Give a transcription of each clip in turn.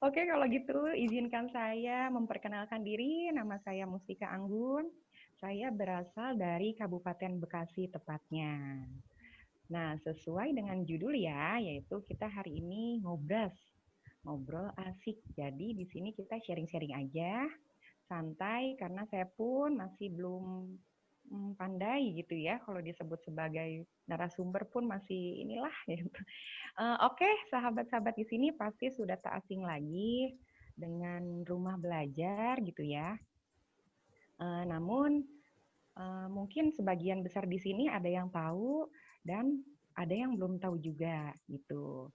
Oke, kalau gitu izinkan saya memperkenalkan diri. Nama saya Mustika Anggun. Saya berasal dari Kabupaten Bekasi tepatnya. Nah, sesuai dengan judul ya, yaitu kita hari ini ngobras, ngobrol asik. Jadi di sini kita sharing-sharing aja, santai karena saya pun masih belum pandai gitu ya. Kalau disebut sebagai narasumber pun masih inilah gitu. Oke, sahabat-sahabat di sini pasti sudah tak asing lagi dengan rumah belajar gitu ya. Namun mungkin sebagian besar di sini ada yang tahu dan ada yang belum tahu juga gitu.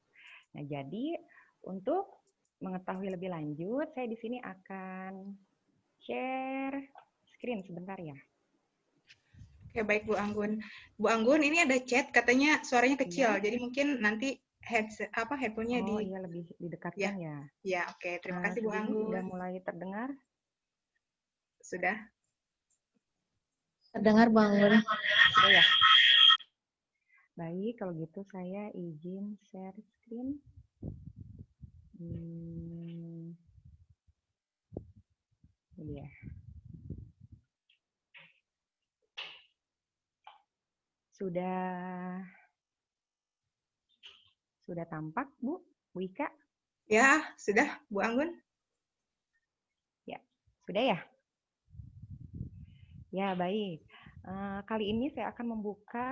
Nah, jadi untuk mengetahui lebih lanjut, saya di sini akan share screen sebentar ya. Oke, baik Bu Anggun. Bu Anggun, ini ada chat katanya suaranya kecil. Iya. Jadi mungkin nanti headphone-nya Oh di iya, lebih ya. didekatkan ya. Ya, oke. Terima kasih Bu Sedikit sudah Anggun. mulai terdengar. Sudah. Terdengar Bang Anggun. Sudah ya. Baik, kalau gitu saya izin share screen. Ini ya. Sudah tampak, Bu Wika? Ya, sudah Bu Anggun. Ya, sudah ya? Ya, baik. Kali ini saya akan membuka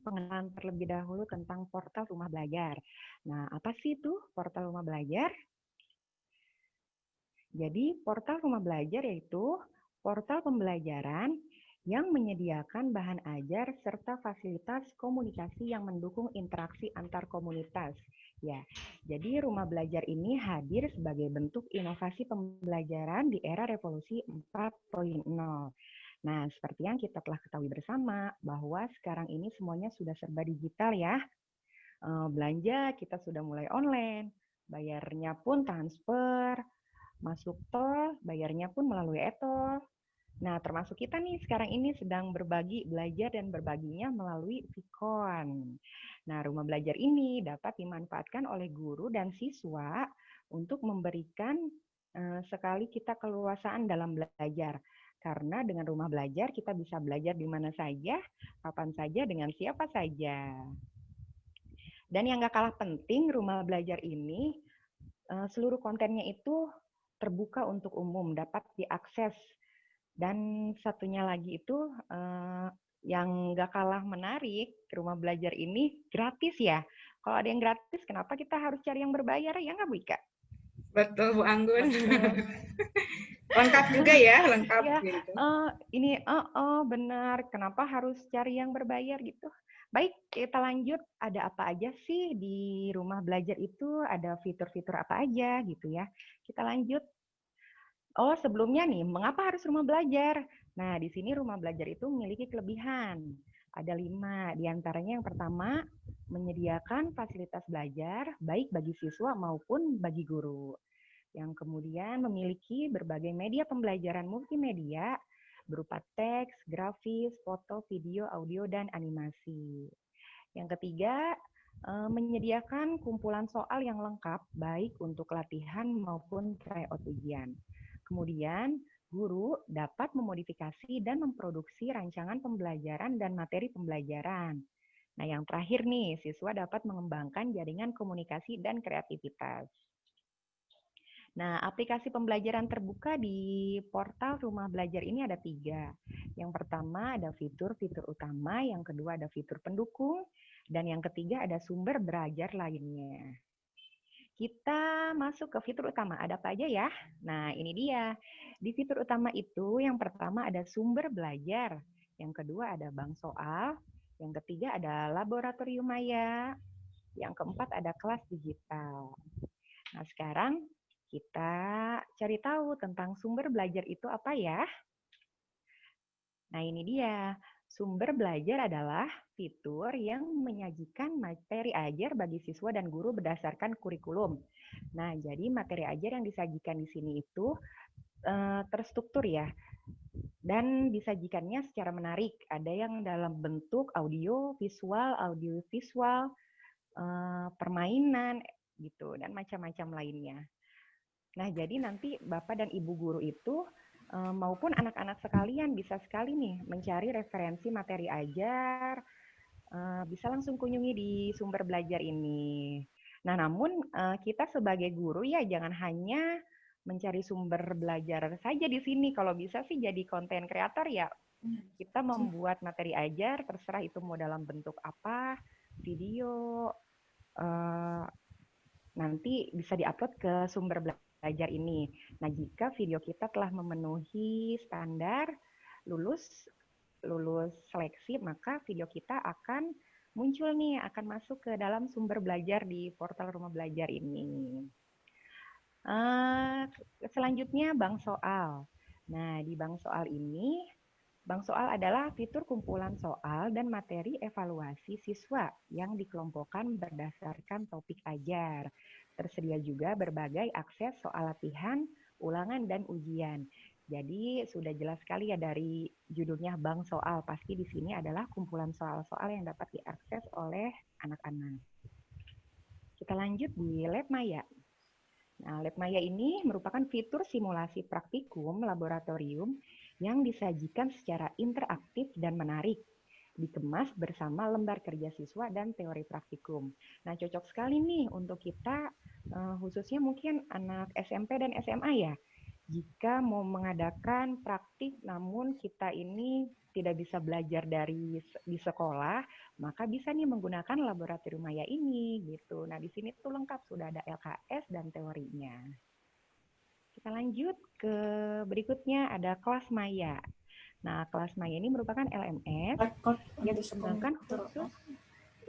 pengenalan terlebih dahulu tentang portal rumah belajar. Nah, apa sih itu portal rumah belajar? Jadi, portal rumah belajar yaitu portal pembelajaran yang menyediakan bahan ajar serta fasilitas komunikasi yang mendukung interaksi antar komunitas. Ya, jadi rumah belajar ini hadir sebagai bentuk inovasi pembelajaran di era revolusi 4.0. Nah, seperti yang kita telah ketahui bersama bahwa sekarang ini semuanya sudah serba digital ya. Belanja kita sudah mulai online, bayarnya pun transfer, masuk tol, bayarnya pun melalui e-tol. Nah, termasuk kita nih sekarang ini sedang berbagi, belajar dan berbaginya melalui Vicon. Nah, rumah belajar ini dapat dimanfaatkan oleh guru dan siswa untuk memberikan sekali kita keleluasaan dalam belajar. Karena dengan rumah belajar kita bisa belajar di mana saja, kapan saja, dengan siapa saja. Dan yang gak kalah penting, rumah belajar ini seluruh kontennya itu terbuka untuk umum, dapat diakses. Dan satunya lagi itu yang gak kalah menarik, rumah belajar ini gratis ya. Kalau ada yang gratis, kenapa kita harus cari yang berbayar? Ya nggak, Bu Ika? Betul Bu Anggun. Lengkap juga ya, lengkap Ya, gitu. ini benar. Kenapa harus cari yang berbayar gitu? Baik, kita lanjut. Ada apa aja sih di rumah belajar itu? Ada fitur-fitur apa aja gitu ya? Kita lanjut. Oh, sebelumnya nih, mengapa harus rumah belajar? Nah, di sini rumah belajar itu memiliki kelebihan. Ada 5. Di antaranya yang pertama, menyediakan fasilitas belajar baik bagi siswa maupun bagi guru. Yang kemudian memiliki berbagai media pembelajaran multimedia berupa teks, grafis, foto, video, audio, dan animasi. Yang ketiga, menyediakan kumpulan soal yang lengkap baik untuk latihan maupun tryout ujian. Kemudian, guru dapat memodifikasi dan memproduksi rancangan pembelajaran dan materi pembelajaran. Nah, yang terakhir nih, siswa dapat mengembangkan jaringan komunikasi dan kreativitas. Nah, aplikasi pembelajaran terbuka di portal rumah belajar ini ada 3. Yang pertama ada fitur-fitur utama, yang kedua ada fitur pendukung, dan yang ketiga ada sumber belajar lainnya. Kita masuk ke fitur utama, ada apa aja ya? Nah, ini dia. Di fitur utama itu, yang pertama ada sumber belajar, yang kedua ada bank soal, yang ketiga ada laboratorium maya, yang keempat ada kelas digital. Nah, sekarang kita cari tahu tentang sumber belajar itu apa ya? Nah, ini dia. Sumber belajar adalah fitur yang menyajikan materi ajar bagi siswa dan guru berdasarkan kurikulum. Nah, jadi materi ajar yang disajikan di sini itu terstruktur ya, dan disajikannya secara menarik. Ada yang dalam bentuk audio visual, permainan gitu dan macam-macam lainnya. Nah, jadi nanti Bapak dan Ibu guru itu maupun anak-anak sekalian bisa sekali nih mencari referensi materi ajar, bisa langsung kunjungi di sumber belajar ini. Nah, namun kita sebagai guru ya jangan hanya mencari sumber belajar saja di sini. Kalau bisa sih jadi konten kreator ya, kita membuat materi ajar, terserah itu mau dalam bentuk apa, video, nanti bisa diupload ke sumber belajar ini. Nah, jika video kita telah memenuhi standar, lulus seleksi, maka video kita akan muncul nih, akan masuk ke dalam sumber belajar di portal Rumah Belajar ini. Selanjutnya bank soal. Nah, di bank soal ini, bank soal adalah fitur kumpulan soal dan materi evaluasi siswa yang dikelompokkan berdasarkan topik ajar. Tersedia juga berbagai akses soal latihan, ulangan, dan ujian. Jadi sudah jelas sekali ya dari judulnya bank soal. Pasti di sini adalah kumpulan soal-soal yang dapat diakses oleh anak-anak. Kita lanjut di Lab Maya. Nah, Lab Maya ini merupakan fitur simulasi praktikum laboratorium yang disajikan secara interaktif dan menarik, dikemas bersama lembar kerja siswa dan teori praktikum. Nah, cocok sekali nih untuk kita, khususnya mungkin anak SMP dan SMA ya. Jika mau mengadakan praktik namun kita ini tidak bisa belajar di sekolah, maka bisa nih menggunakan laboratorium maya ini gitu. Nah, di sini tuh lengkap sudah ada LKS dan teorinya. Kita lanjut ke berikutnya ada kelas maya. Nah, kelas maya ini merupakan LMS yang dikembangkan khusus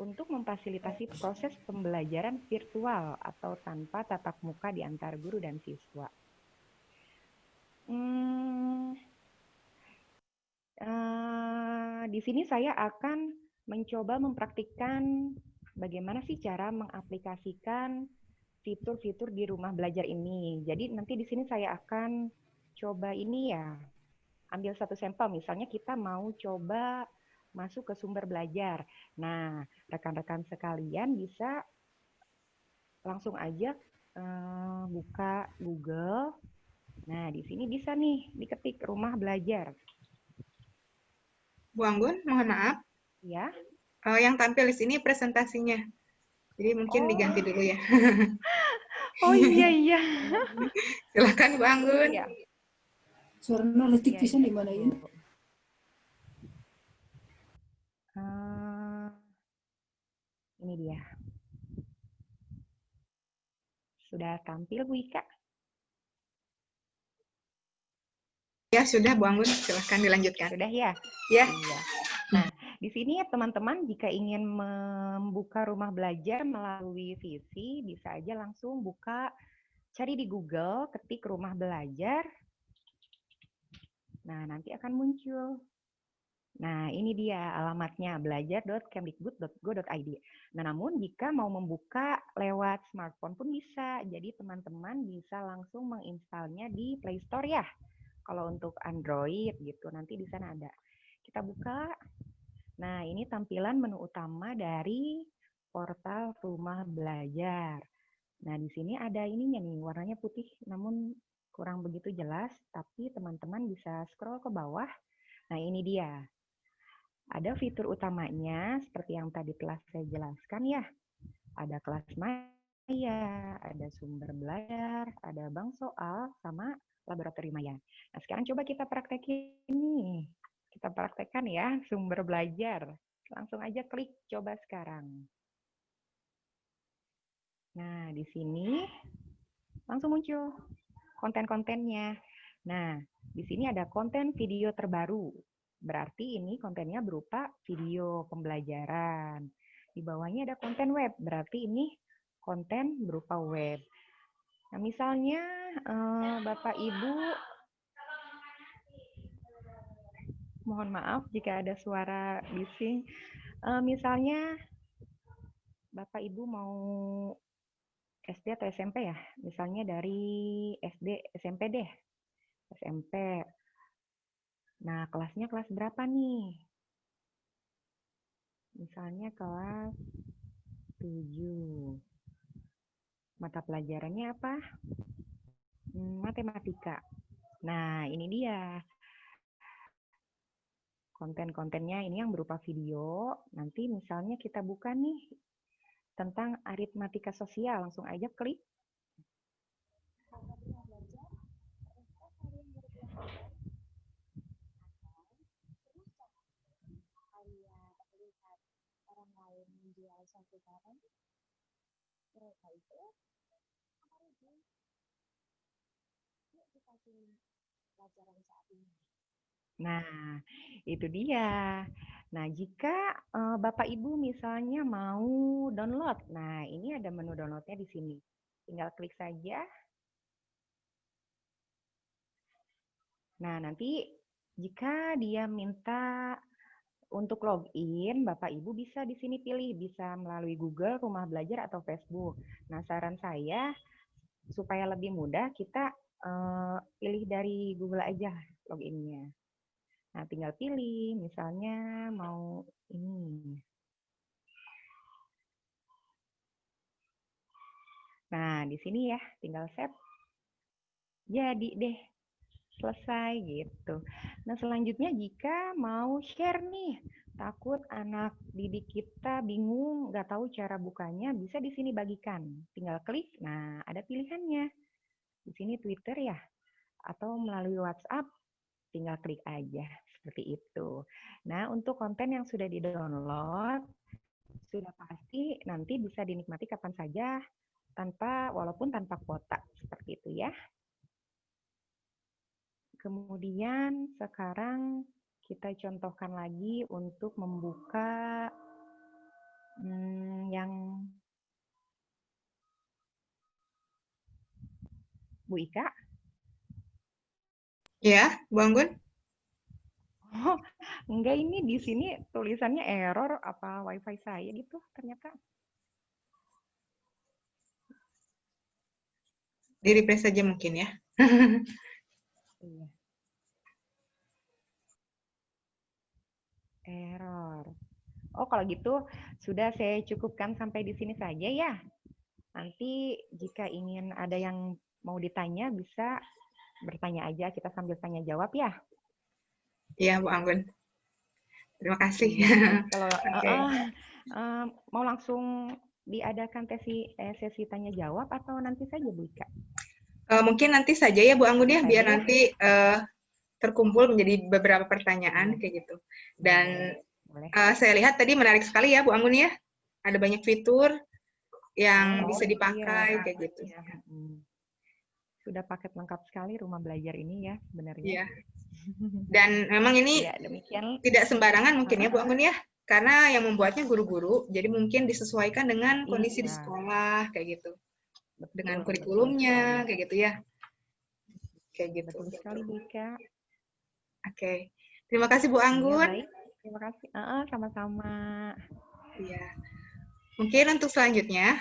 untuk memfasilitasi proses pembelajaran virtual atau tanpa tatap muka di antara guru dan siswa. Di sini saya akan mencoba mempraktikkan bagaimana sih cara mengaplikasikan fitur-fitur di rumah belajar ini. Jadi nanti di sini saya akan coba ini ya, ambil satu sampel. Misalnya kita mau coba masuk ke sumber belajar. Nah, rekan-rekan sekalian bisa langsung aja buka Google. Nah, di sini bisa nih diketik rumah belajar. Bu Anggun, mohon maaf. Ya. Yang tampil di sini presentasinya. Jadi mungkin diganti dulu ya. Oh iya. Silakan Bu Anggun. Ya. Suaranya letik bisa dimanain? Ini dia. Sudah tampil Bu Ika? Ya, sudah Bu Anggun, silahkan dilanjutkan. Sudah ya? Ya. Iya. Nah, di sini teman-teman jika ingin membuka rumah belajar melalui Visi, bisa aja langsung buka, cari di Google, ketik rumah belajar. Nah, nanti akan muncul. Nah, ini dia alamatnya, belajar.kemdikbud.go.id. Nah, namun jika mau membuka lewat smartphone pun bisa. Jadi teman-teman bisa langsung menginstalnya di Play Store ya. Kalau untuk Android gitu, nanti di sana ada. Kita buka. Nah, ini tampilan menu utama dari portal Rumah Belajar. Nah, di sini ada ininya nih, warnanya putih namun kurang begitu jelas, tapi teman-teman bisa scroll ke bawah. Nah, ini dia. Ada fitur utamanya seperti yang tadi telah saya jelaskan ya. Ada kelas maya, ada sumber belajar, ada bank soal, sama laboratorium maya. Nah, sekarang coba kita praktekin nih. Kita praktekkan ya sumber belajar. Langsung aja klik coba sekarang. Nah, di sini langsung muncul konten-kontennya. Nah, di sini ada konten video terbaru. Berarti ini kontennya berupa video pembelajaran. Di bawahnya ada konten web, berarti ini konten berupa web. Nah, misalnya Bapak Ibu, mohon maaf jika ada suara bising. Misalnya Bapak Ibu mau SD atau SMP ya, misalnya dari SD, SMP deh, SMP. Nah, kelasnya kelas berapa nih? Misalnya kelas 7. Mata pelajarannya apa? Matematika. Nah, ini dia. Konten-kontennya ini yang berupa video. Nanti misalnya kita buka nih tentang aritmatika sosial. Langsung aja klik. Nah, itu dia. Nah, jika Bapak Ibu misalnya mau download, nah ini ada menu downloadnya di sini. Tinggal klik saja. Nah, nanti jika dia minta untuk login, Bapak Ibu bisa di sini pilih, bisa melalui Google, Rumah Belajar, atau Facebook. Nah, saran saya supaya lebih mudah, kita pilih dari Google aja loginnya. Nah, tinggal pilih, misalnya mau ini. Nah, di sini ya, tinggal save. Jadi deh, selesai gitu. Nah, selanjutnya jika mau share nih, takut anak didik kita bingung, nggak tahu cara bukanya, bisa di sini bagikan. Tinggal klik, nah ada pilihannya. Di sini Twitter ya, atau melalui WhatsApp, tinggal klik aja. Seperti itu. Nah, untuk konten yang sudah di-download, sudah pasti nanti bisa dinikmati kapan saja, walaupun tanpa kuota. Seperti itu ya. Kemudian sekarang kita contohkan lagi untuk membuka yang Bu Ika. Ya, Bu Anggun. Oh, enggak, ini di sini tulisannya error, apa wifi saya gitu ternyata. Di refresh saja mungkin ya. Iya. Error. Oh, kalau gitu sudah saya cukupkan sampai di sini saja ya. Nanti jika ingin ada yang mau ditanya bisa bertanya aja, kita sambil tanya jawab ya. Iya, Bu Anggun. Terima kasih. Kalau Oke. mau langsung diadakan sesi tanya jawab atau nanti saja Bu Ika? Mungkin nanti saja ya Bu Anggun ya, Saja biar ya. nanti terkumpul menjadi beberapa pertanyaan kayak gitu. Dan saya lihat tadi menarik sekali ya Bu Anggun ya, ada banyak fitur yang bisa dipakai kayak gitu. Sudah paket lengkap sekali Rumah Belajar ini ya sebenarnya. Iya. Dan memang ini tidak sembarangan mungkin ya Bu Anggun ya, karena yang membuatnya guru-guru, jadi mungkin disesuaikan dengan kondisi di sekolah kayak gitu, dengan kurikulumnya kayak gitu ya, kayak gitu. Betul sekali Bu Ika. Oke, terima kasih Bu Anggun. Baik, terima kasih. Sama-sama. Iya. Mungkin untuk selanjutnya,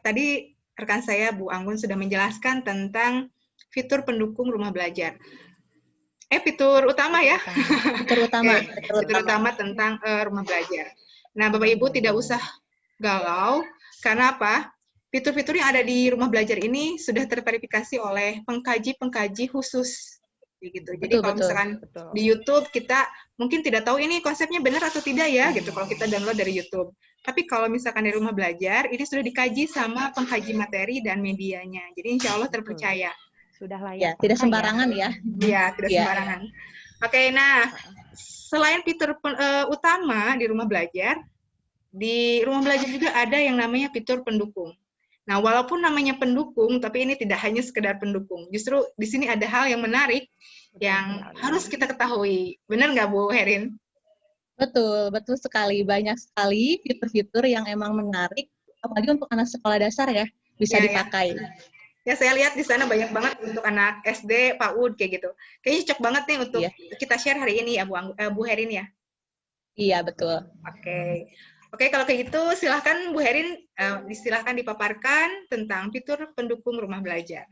tadi rekan saya Bu Anggun sudah menjelaskan tentang fitur pendukung rumah belajar. Fitur utama ya. Fitur utama. Fitur utama tentang rumah belajar. Nah, Bapak Ibu tidak usah galau, karena apa? Fitur-fitur yang ada di rumah belajar ini sudah terverifikasi oleh pengkaji-pengkaji khusus. Gitu. Jadi kalau misalkan di YouTube kita mungkin tidak tahu ini konsepnya benar atau tidak ya, gitu kalau kita download dari YouTube. Tapi kalau misalkan di rumah belajar, ini sudah dikaji sama pengkaji materi dan medianya. Jadi insya Allah terpercaya. Sudah layak. Ya, tidak sembarangan ya. Iya, tidak sembarangan. Oke, nah selain fitur utama di rumah belajar juga ada yang namanya fitur pendukung. Nah, walaupun namanya pendukung, tapi ini tidak hanya sekedar pendukung. Justru di sini ada hal yang menarik yang harus kita ketahui. Benar nggak, Bu Herin? Betul, betul sekali. Banyak sekali fitur-fitur yang emang menarik, apalagi untuk anak sekolah dasar ya, bisa dipakai. Ya, saya lihat di sana banyak banget untuk anak SD, PAUD, kayak gitu. Kayaknya cocok banget nih untuk kita share hari ini ya, Bu Herin ya? Iya, betul. Oke, kalau kayak gitu silahkan Bu Herin, silahkan dipaparkan tentang fitur pendukung rumah belajar.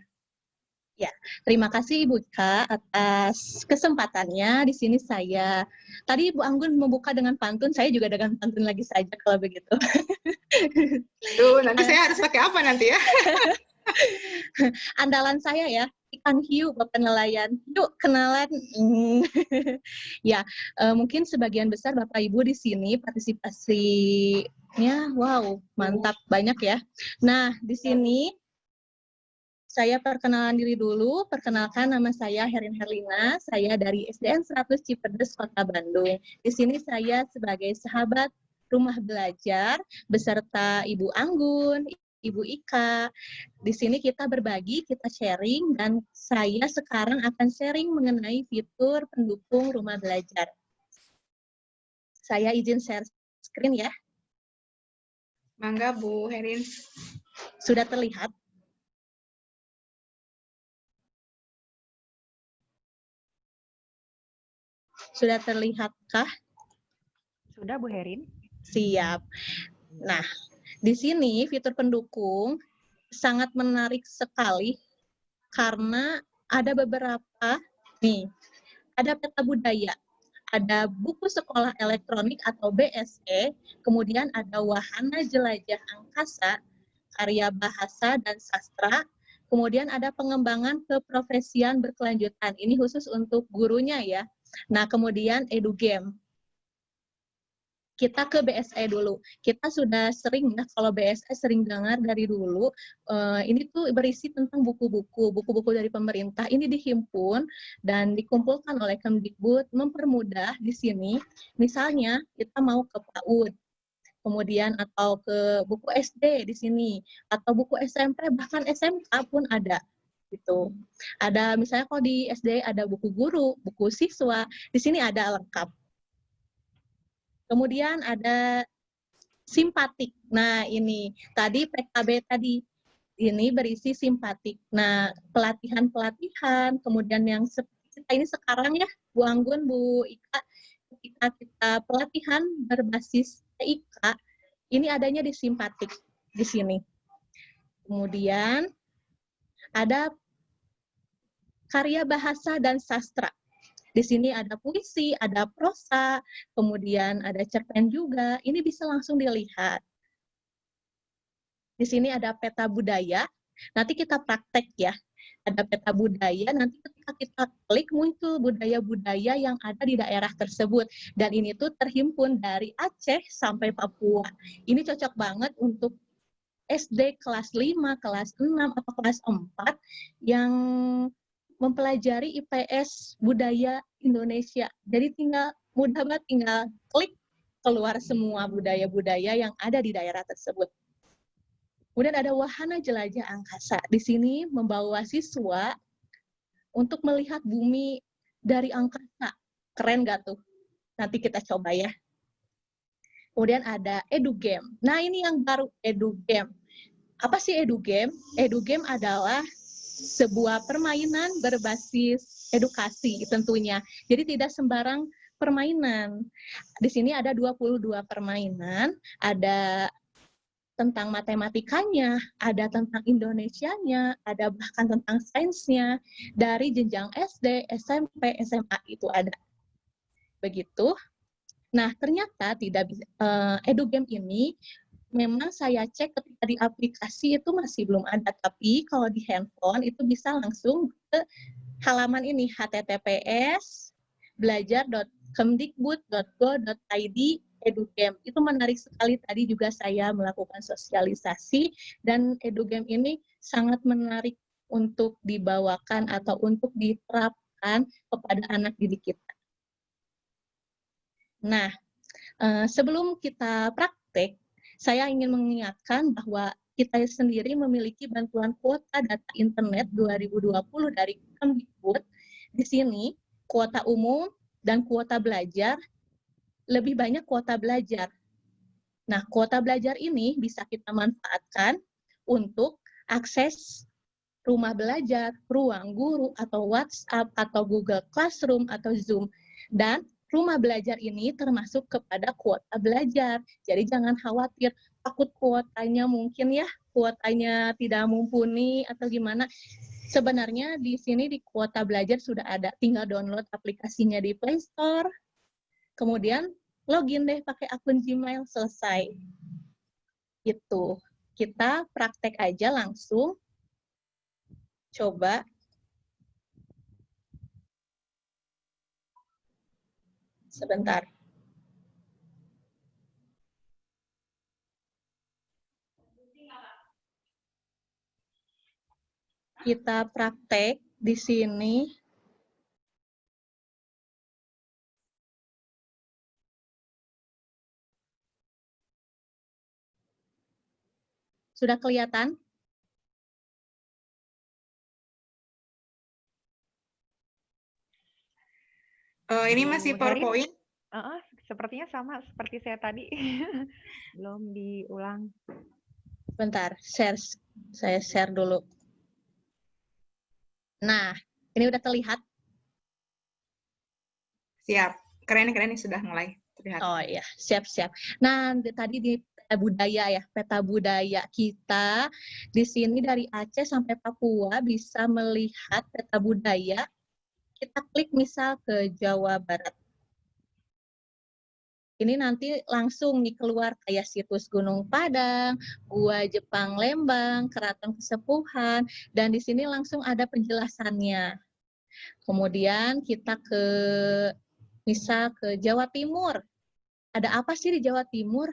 Ya, terima kasih Ibu Ika atas kesempatannya. Di sini saya, tadi Ibu Anggun membuka dengan pantun, saya juga dengan pantun lagi saja kalau begitu. Duh, nanti saya harus pakai apa nanti ya? Andalan saya ya, ikan hiu Bapak nelayan. Yuk kenalan. Ya, mungkin sebagian besar Bapak Ibu di sini partisipasinya, wow, mantap banyak ya. Nah, di sini saya perkenalan diri dulu. Perkenalkan, nama saya Herin Herlina. Saya dari SDN 100 Cipedes, Kota Bandung. Di sini saya sebagai sahabat rumah belajar beserta Ibu Anggun, Ibu Ika. Di sini kita berbagi, kita sharing, dan saya sekarang akan sharing mengenai fitur pendukung rumah belajar. Saya izin share screen ya. Mangga Bu Herin. Sudah terlihat? Sudah terlihatkah? Sudah Bu Herin? Siap. Nah, di sini fitur pendukung sangat menarik sekali karena ada beberapa, nih, ada peta budaya, ada buku sekolah elektronik atau BSE, kemudian ada wahana jelajah angkasa, karya bahasa dan sastra, kemudian ada pengembangan keprofesian berkelanjutan. Ini khusus untuk gurunya ya. Nah, kemudian edugame. Kita ke BSE dulu. Kita sudah sering ya, kalau BSE sering dengar dari dulu, ini tuh berisi tentang buku-buku dari pemerintah. Ini dihimpun dan dikumpulkan oleh Kemdikbud, mempermudah di sini. Misalnya kita mau ke PAUD, kemudian atau ke buku SD di sini, atau buku SMP, bahkan SMK pun ada. Gitu. Ada misalnya kalau di SD ada buku guru, buku siswa, di sini ada lengkap. Kemudian ada simpatik. Nah, ini tadi PKB tadi ini berisi simpatik. Nah, pelatihan-pelatihan, kemudian yang kita ini sekarang ya, Bu Anggun, Bu Ika, ketika kita pelatihan berbasis TIK, ini adanya di simpatik di sini. Kemudian ada karya bahasa dan sastra. Di sini ada puisi, ada prosa, kemudian ada cerpen juga. Ini bisa langsung dilihat. Di sini ada peta budaya. Nanti kita praktek ya. Ada peta budaya, nanti ketika kita klik muncul budaya-budaya yang ada di daerah tersebut. Dan ini tuh terhimpun dari Aceh sampai Papua. Ini cocok banget untuk SD kelas 5, kelas 6, atau kelas 4 yang mempelajari IPS budaya Indonesia. Jadi mudah banget tinggal klik keluar semua budaya-budaya yang ada di daerah tersebut. Kemudian ada wahana jelajah angkasa. Di sini membawa siswa untuk melihat bumi dari angkasa. Keren nggak tuh? Nanti kita coba ya. Kemudian ada edugame. Nah, ini yang baru, edugame. Apa sih edugame? Edugame adalah sebuah permainan berbasis edukasi tentunya. Jadi tidak sembarang permainan. Di sini ada 22 permainan, ada tentang matematikanya, ada tentang Indonesianya, ada bahkan tentang sainsnya, dari jenjang SD, SMP, SMA itu ada. Begitu. Nah, ternyata tidak bisa, edugame ini memang saya cek ketika di aplikasi itu masih belum ada, tapi kalau di handphone itu bisa langsung ke halaman ini, https://belajar.kemdikbud.go.id edugame. Itu menarik sekali, tadi juga saya melakukan sosialisasi, dan edugame ini sangat menarik untuk dibawakan atau untuk diterapkan kepada anak didik kita. Nah, sebelum kita praktek, saya ingin mengingatkan bahwa kita sendiri memiliki bantuan kuota data internet 2020 dari Kemdikbud. Di sini, kuota umum dan kuota belajar, lebih banyak kuota belajar. Nah, kuota belajar ini bisa kita manfaatkan untuk akses rumah belajar, ruang guru, atau WhatsApp, atau Google Classroom, atau Zoom. Dan rumah belajar ini termasuk kepada kuota belajar. Jadi jangan khawatir, takut kuotanya mungkin ya, kuotanya tidak mumpuni atau gimana. Sebenarnya di sini di Kuota Belajar sudah ada, tinggal download aplikasinya di Play Store. Kemudian login deh pakai akun Gmail, selesai. Itu. Kita praktek aja langsung. Coba. Sebentar. Kita praktek di sini. Sudah kelihatan? Ini masih PowerPoint. Sepertinya sama seperti saya tadi. Belum diulang. Bentar, saya share dulu. Nah, ini udah terlihat? Siap. Keren-keren sudah mulai terlihat. Oh iya, siap-siap. Nah, tadi di peta budaya ya, peta budaya kita di sini dari Aceh sampai Papua bisa melihat peta budaya. Kita klik misal ke Jawa Barat. Ini nanti langsung nih keluar kayak situs Gunung Padang, Gua Jepang Lembang, Keraton Kesepuhan, dan di sini langsung ada penjelasannya. Kemudian kita misal ke Jawa Timur. Ada apa sih di Jawa Timur?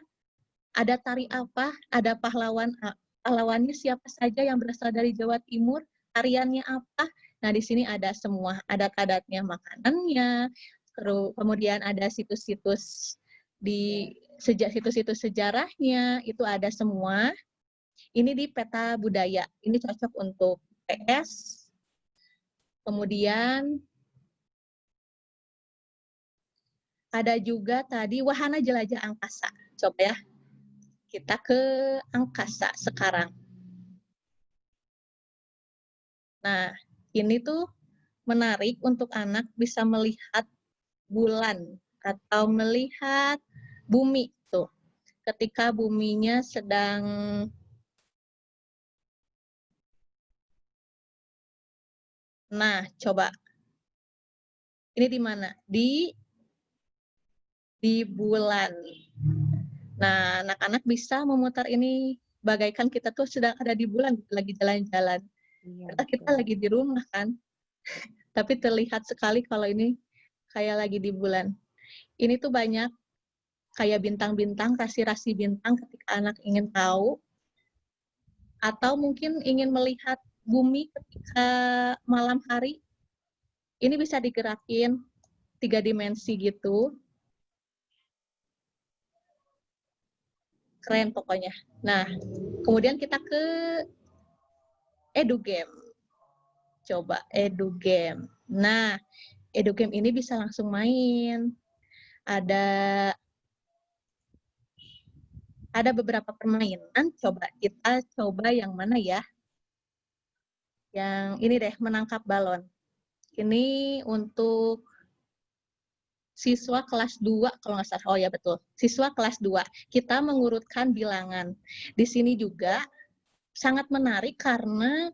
Ada tari apa? Ada pahlawannya siapa saja yang berasal dari Jawa Timur? Tariannya apa? Nah, di sini ada semua, adat-adatnya, makanannya, kemudian ada situs-situs situs-situs sejarahnya, itu ada semua. Ini di peta budaya, ini cocok untuk PS. Kemudian ada juga tadi wahana jelajah angkasa. Coba ya, kita ke angkasa sekarang. Nah, ini tuh menarik untuk anak bisa melihat bulan atau melihat bumi tuh. Ketika buminya sedang coba. Ini di mana? Di bulan. Nah, anak-anak bisa memutar ini bagaikan kita tuh sedang ada di bulan, lagi jalan-jalan. Iya, Kita lagi di rumah kan. Tapi terlihat sekali kalau ini kayak lagi di bulan. Ini tuh banyak kayak bintang-bintang, rasi-rasi bintang ketika anak ingin tahu. Atau mungkin ingin melihat bumi ketika malam hari. Ini bisa digerakin 3 dimensi gitu. Keren pokoknya. Nah, kemudian kita ke EduGame. Coba EduGame. Nah, EduGame ini bisa langsung main. Ada beberapa permainan, kita coba yang mana ya? Yang ini deh, menangkap balon. Ini untuk siswa kelas 2, kalau nggak salah. Oh ya betul, siswa kelas 2. Kita mengurutkan bilangan. Di sini juga sangat menarik karena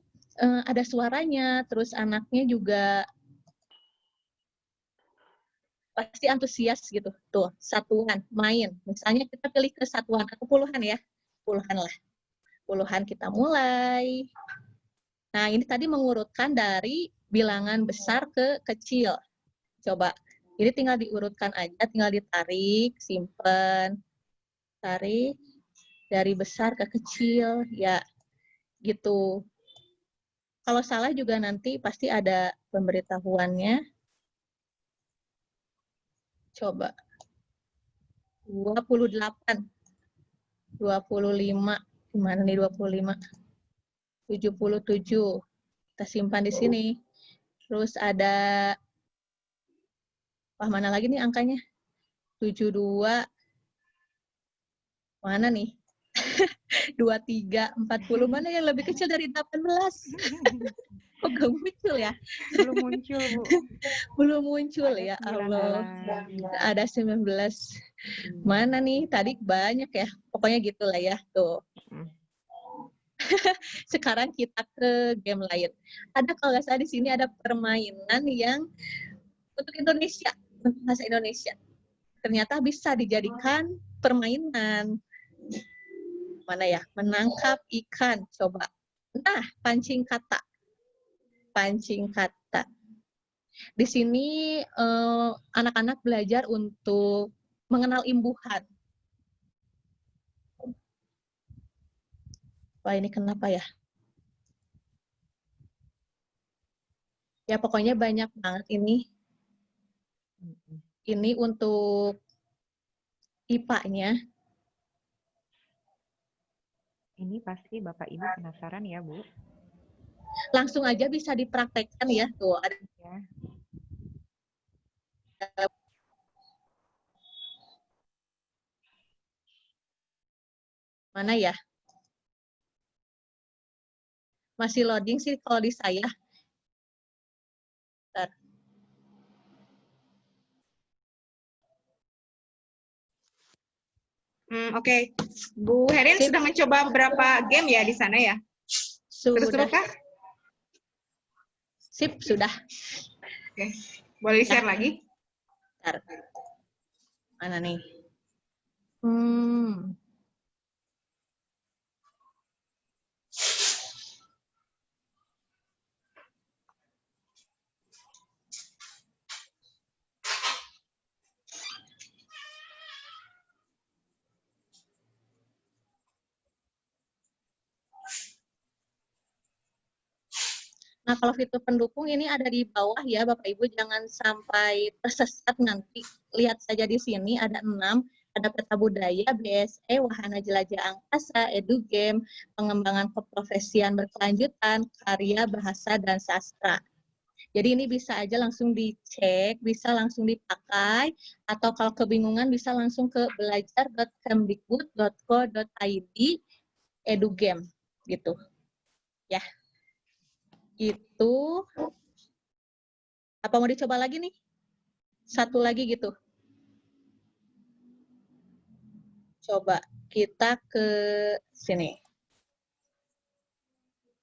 ada suaranya, terus anaknya juga pasti antusias gitu. Tuh, satuan, main. Misalnya kita pilih ke satuan atau puluhan ya. Puluhan lah. Puluhan kita mulai. Nah, ini tadi mengurutkan dari bilangan besar ke kecil. Coba, ini tinggal diurutkan aja, tinggal ditarik, simpen, tarik, dari besar ke kecil, ya gitu. Kalau salah juga nanti pasti ada pemberitahuannya. Coba. 28. 25. Gimana nih 25? 77. Kita simpan di sini. Terus ada mana lagi nih angkanya? 72. Mana nih? 23, 40. Mana yang lebih kecil dari 18? Kok gak muncul ya? Belum muncul, Bu. Belum muncul ya, Allah. Ada 19. Mana nih? Tadi banyak ya. Pokoknya gitulah ya. Tuh. Sekarang kita ke game lain. Ada kalau nggak salah di sini ada permainan yang untuk Indonesia, untuk bahasa Indonesia. Ternyata bisa dijadikan permainan. Mana ya? Menangkap ikan. Coba. Nah, pancing kata. Pancing kata. Di sini anak-anak belajar untuk mengenal imbuhan. Wah, ini kenapa ya? Ya, pokoknya banyak banget ini. Ini untuk IPA-nya. Ini pasti Bapak Ibu penasaran ya, Bu? Langsung aja bisa dipraktekkan ya. Tuh, ada Ya. mana ya? Masih loading sih kalau di saya. Bentar. Oke. Bu Herin Sip. sudah mencoba beberapa game ya di sana ya? Sudah. Seru-seru kah? Sip, sudah. Oke. Boleh Ya. di-share lagi? Bentar. Mana nih? Nah, kalau fitur pendukung ini ada di bawah ya, Bapak Ibu, jangan sampai tersesat nanti. Lihat saja di sini ada 6, ada peta budaya, BSE, wahana jelajah angkasa, edugame, pengembangan keprofesian berkelanjutan, karya, bahasa, dan sastra. Jadi ini bisa aja langsung dicek, bisa langsung dipakai, atau kalau kebingungan bisa langsung ke belajar.kemdikbud.co.id edugame gitu. Ya. Itu apa mau dicoba lagi nih? Satu lagi gitu. Coba kita ke sini.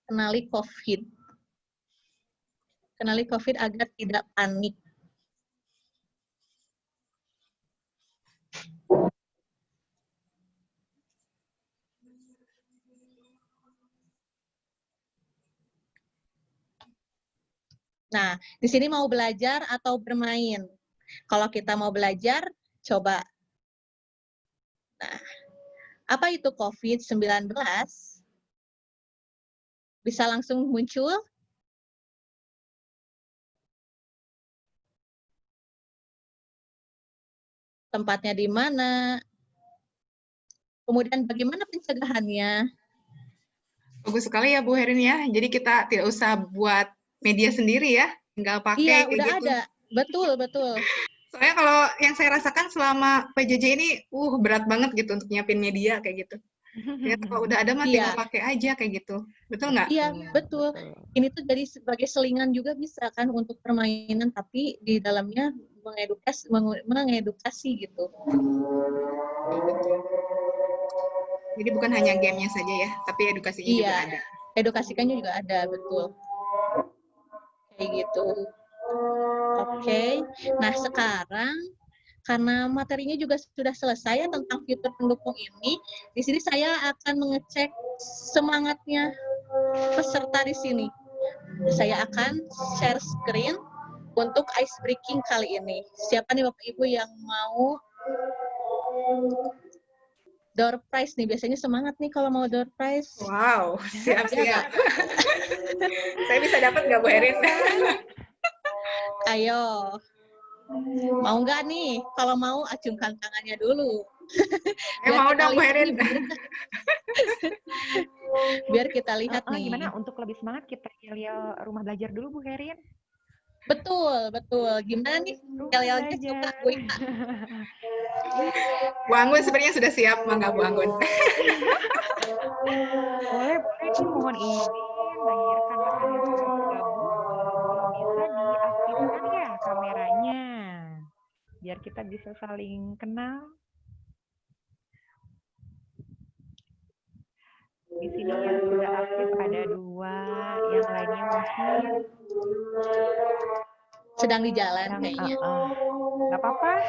Kenali COVID. Kenali COVID agar tidak panik. Nah, di sini mau belajar atau bermain? Kalau kita mau belajar, coba. Nah, apa itu COVID-19? Bisa langsung muncul? Tempatnya di mana? Kemudian bagaimana pencegahannya? Bagus sekali ya Bu Herin ya. Jadi kita tidak usah buat media sendiri ya, tinggal pakai Iya, kayak udah gitu. ada. Betul, betul. Soalnya kalau yang saya rasakan selama PJJ ini, berat banget gitu untuk nyiapin media kayak gitu. Ya kalau udah ada mah tinggal Iya, pakai aja kayak gitu. Betul nggak? iya, betul. Ini tuh jadi sebagai selingan juga bisa kan untuk permainan, tapi di dalamnya mengedukasi gitu. Betul. Jadi bukan hanya gamenya saja ya, tapi edukasinya juga Iya, ada. edukasikannya juga ada, betul. Kayak gitu. Oke. Nah, sekarang karena materinya juga sudah selesai ya tentang fitur pendukung ini, di sini saya akan mengecek semangatnya peserta di sini. Saya akan share screen untuk ice breaking kali ini. Siapa nih Bapak Ibu yang mau door prize nih? Biasanya semangat nih kalau mau door prize. Wow, Ya siap-siap. nggak? Saya bisa dapat nggak Bu Erin? Ayo. Mau nggak nih? Kalau mau acungkan tangannya dulu. Saya mau dong Bu Erin. Biar kita lihat nih. Gimana untuk lebih semangat kita yel rumah belajar dulu Bu Herin? Betul, betul. Gimana nih? Yel-yelnya coba Bu Ika. Bu Anggun sebenarnya sudah siap, mangga Bu Anggun. Boleh nih, mohon izin bagi rekan-rekan yang sudah bergabung, kalau bisa diaktifkan ya kameranya, biar kita bisa saling kenal. Di sini yang sudah aktif ada 2, yang lainnya mungkin Sedang di jalan sedang kayaknya. nggak apa-apa.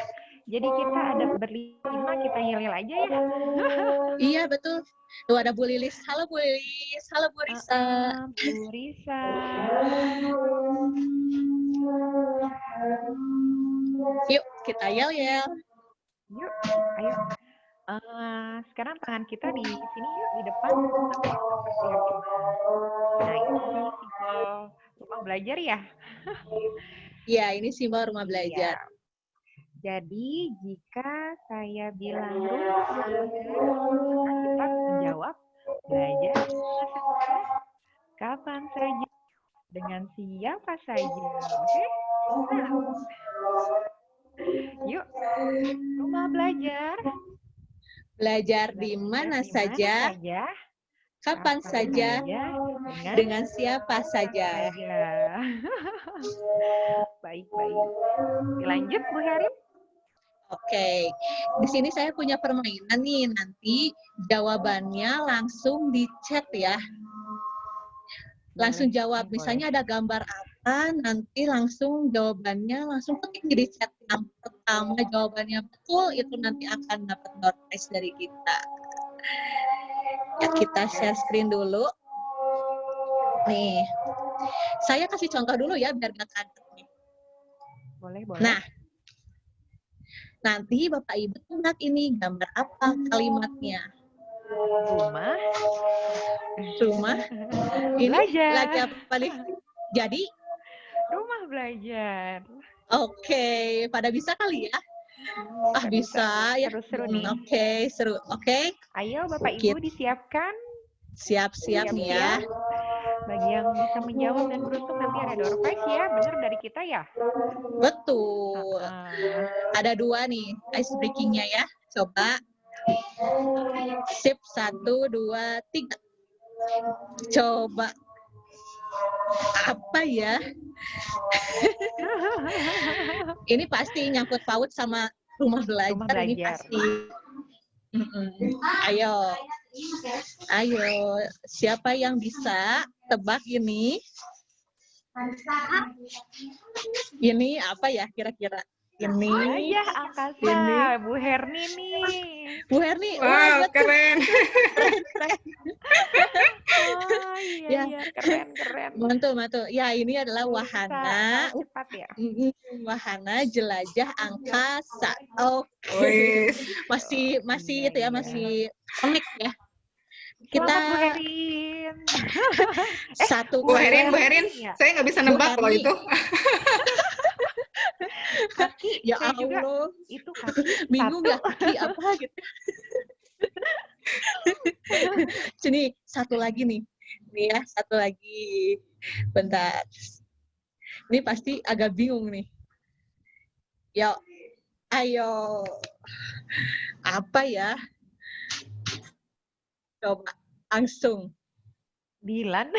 Jadi kita ada berlima, kita yel-yel aja ya. Iya, betul. Tuh ada Bu Lilis. Halo Bu Lilis. Halo Bu Risa. Bu Risa. Yuk, kita yel-yel. Yuk, ayo. Sekarang tangan kita di sini yuk, di depan. Seperti yang nah, ini simbol rumah belajar ya? Iya, ini simbol rumah belajar. Iya. Jadi, jika saya bilang rumah belajar, kita menjawab belajar kapan saja, dengan siapa saja. Oke? Nah, yuk, rumah belajar. Belajar di mana saja, kapan saja, dengan siapa saja. Baik-baik. Dilanjut, Bu Herin. Oke, di sini saya punya permainan nih. Nanti jawabannya langsung di chat ya. Langsung jawab. Misalnya ada gambar apa, nanti langsung jawabannya langsung ketik di chat. Yang pertama jawabannya betul, itu nanti akan dapat door prize dari kita. Ya, kita share screen dulu. Nih, saya kasih contoh dulu ya biar gak kaget nih. Boleh. Nah, nanti Bapak Ibu tebak ini gambar apa kalimatnya. Rumah. Ini belajar. Lagi apa nih? Jadi rumah belajar. Oke, pada bisa kali ya? Bisa ya. Seru-seru nih. Oke, seru. Oke. Ayo Bapak Ibu disiapkan. Siap-siap nih ya. Bagi yang bisa menjawab dan beruntung nanti ada door prize ya. Benar dari kita ya? Betul. Ada 2 nih ice breaking-nya ya. Coba. Sip, 1, 2, 3. Coba. Apa ya? Ini pasti nyangkut paut sama rumah belajar. Ini pasti. Ayo, siapa yang bisa tebak ini? Ini apa ya kira-kira? Ini angkasa, ini. Bu Herni nih. Bu Herni, wow, keren. keren. Oh iya, keren. Mantul. Ya, ini adalah wahana. Cepat ya. Wahana jelajah angkasa. Oke. Masih itu ya, masih komik ya. Kita Bu Herin. Bu Herin, saya nggak bisa nebak kalau itu. Kaki, ya Allah, itu kaki. Bingung ya kaki apa gitu. Sini, satu lagi nih. Nih ya, satu lagi. Bentar. Ini pasti agak bingung nih. Yuk, ayo. Apa ya? Coba langsung. Dilan.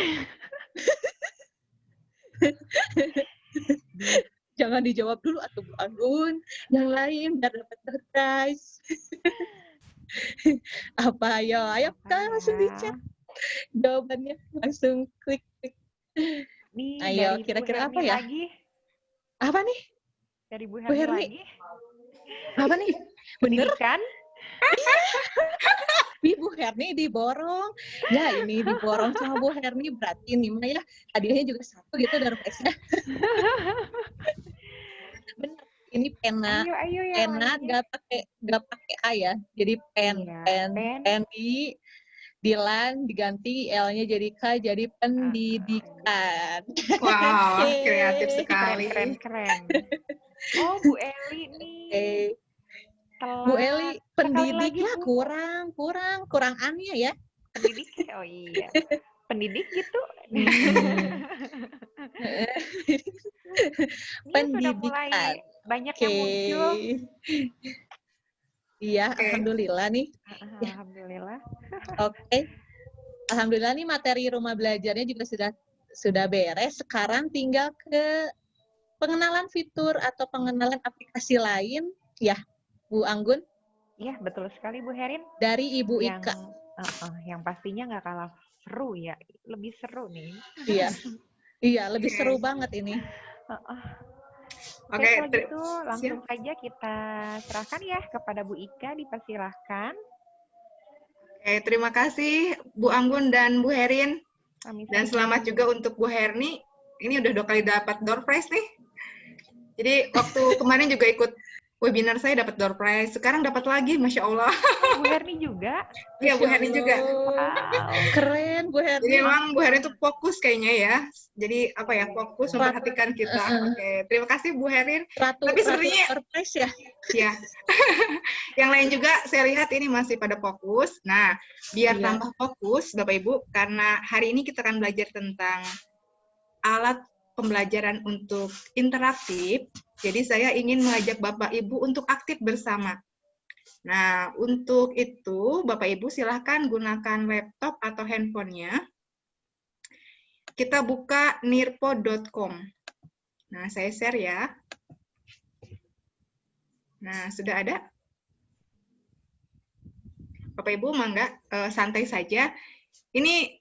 Jangan dijawab dulu atau Bu Anggun. Yang lain biar dapat surprise. Apa ayo kita langsung di chat. Jawabannya langsung klik. Nih, ayo kira-kira apa ya? Lagi. Apa nih? Dari Bu Herni lagi. Apa nih? Bener kan? Bu Herni diborong. Ya, ini diborong sama Bu Herni, berarti ini mah ya hadiahnya juga 1 gitu dari PS-nya. Bener. Ini pena. Ayo, pena enggak pakai A ya. Jadi pen di Dilan diganti L-nya jadi K jadi pendidikan. Wow, kreatif sekali. Keren. Oh, Bu Eli nih. Bu Eli pendidik ya kurang annya ya. Pendidik. Oh iya. Pendidik gitu. Pendidikan. Sudah mulai banyak yang muncul. Iya, alhamdulillah nih. Alhamdulillah. Oke. Alhamdulillah nih materi rumah belajarnya juga sudah beres. Sekarang tinggal ke pengenalan fitur atau pengenalan aplikasi lain ya, Bu Anggun. Iya, betul sekali Bu Herin. Dari Ibu Ika. Yang pastinya nggak kalah seru ya, lebih seru nih. Iya, iya lebih Oke. seru banget ini. Oke, Oke, kalau gitu siap. langsung saja kita serahkan ya kepada Bu Ika, dipersilahkan. Oke, terima kasih Bu Anggun dan Bu Herin. Kami Dan selamat juga untuk Bu Herni. Ini udah 2 kali dapat door prize nih. Jadi waktu kemarin juga ikut webinar saya dapat door prize. Sekarang dapat lagi, Masya Allah. Bu Herni juga. Iya, Bu Herni juga. Wow. Keren Bu Jadi Herni. memang Bu Herin tuh fokus kayaknya ya. Jadi apa ya, fokus memperhatikan kita. Oke, terima kasih Bu Herin. Tapi sebenarnya surprise ya. ya. Yang lain juga saya lihat ini masih pada fokus. Nah, biar Iya. tambah fokus Bapak Ibu, karena hari ini kita akan belajar tentang alat pembelajaran untuk interaktif. Jadi saya ingin mengajak Bapak Ibu untuk aktif bersama. Nah, untuk itu Bapak Ibu silahkan gunakan laptop atau handphonenya. Kita buka nirpo.com. Nah, saya share ya. Nah, sudah ada? Bapak Ibu, mangga santai saja. Ini